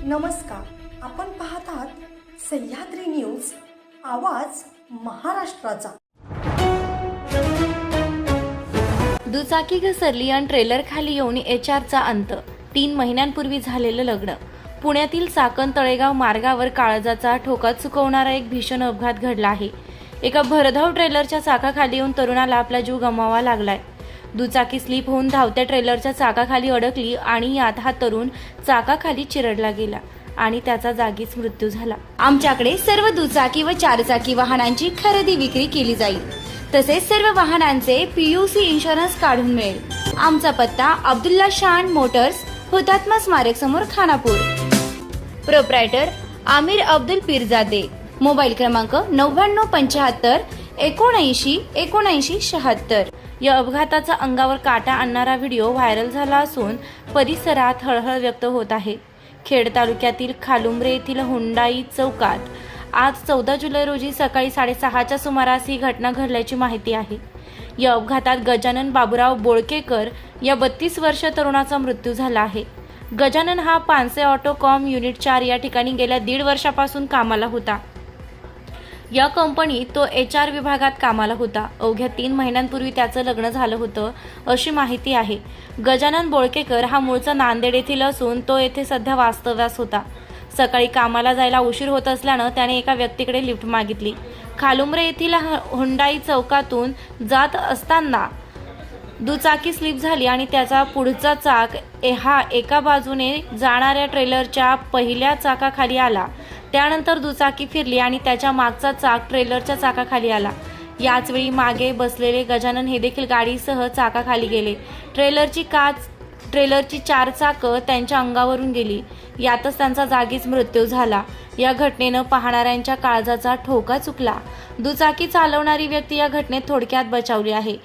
नमस्कार, आपण पाहत आहात सह्याद्री न्यूज, आवाज महाराष्ट्राचा। दुचाकी घसरली आणि ट्रेलर खाली येऊन एचआरचा अंत। 3 महिन्यांपूर्वी झालेलं लग्न। पुण्यातील चाकण तळेगाव मार्गावर काळजाचा ठोका चुकवणारा एक भीषण अपघात घडला आहे। एका भरधाव ट्रेलरच्या चाकाखाली येऊन तरुणाला आपला जीव गमवावा लागलाय। दुचाकी स्लिप होऊन धावत्या ट्रेलरच्या चाकाखाली अडकली आणि यात हा तरुण चाकाखाली चिरडला गेला आणि त्याचा जागीच मृत्यू झाला। आमच्याकडे सर्व दुचाकी व चारचाकी वाहनांची खरेदी विक्री केली जाईल, तसेच सर्व वाहनांचे PUC इन्शुरन्स काढून मिळेल। आमचा पत्ता अब्दुल्ला शान मोटर्स, हुतात्मा स्मारक समोर, खानापूर। प्रोप्रायटर आमिर अब्दुल पीरजादे। मोबाईल क्रमांक 9975 79 79 76। या अपघाताचा अंगावर काटा आणणारा व्हिडिओ व्हायरल झाला असून परिसरात हळहळ व्यक्त होत आहे। खेड तालुक्यातील खालुंब्रे येथील हुंडाई चौकात आज 14 जुलै रोजी सकाळी 6:30च्या सुमारास ही घटना घडल्याची माहिती आहे। या अपघातात गजानन बाबूराव बोळकेकर या 32 वर्षीय तरुणाचा मृत्यू झाला आहे। गजानन हा पानसे ऑटोकॉम युनिट 4 या ठिकाणी गेल्या 1.5 वर्षापासून कामाला होता। या कंपनीत तो HR विभागात कामाला होता। अवघ्या 3 महिन्यांपूर्वी त्याचं लग्न झालं होतं अशी माहिती आहे। गजानन बोळकेकर हा मूळचा नांदेड येथील असून तो येथे सध्या वास्तव्यास होता। सकाळी कामाला जायला उशीर होत असल्यानं त्याने एका व्यक्तीकडे लिफ्ट मागितली। खालुंब्रे येथील हुंडाई चौकातून जात असताना दुचाकी स्लिप झाली आणि त्याचा पुढचा चाक हा एका बाजूने जाणाऱ्या ट्रेलरच्या पहिल्या चाकाखाली आला। त्यानंतर दुचाकी फिरली आणि त्याच्या मागचा चाक ट्रेलरच्या चाकाखाली आला। याच वेळी मागे बसलेले गजानन हे देखील गाडीसह चाकाखाली गेले। ट्रेलरची 4 चाकं त्यांच्या अंगावरून गेली। यातच त्यांचा जागीच मृत्यू झाला। या घटनेनं पाहणाऱ्यांच्या काळजाचा ठोका चुकला। दुचाकी चालवणारी व्यक्ती या घटनेत थोडक्यात बचावली आहे।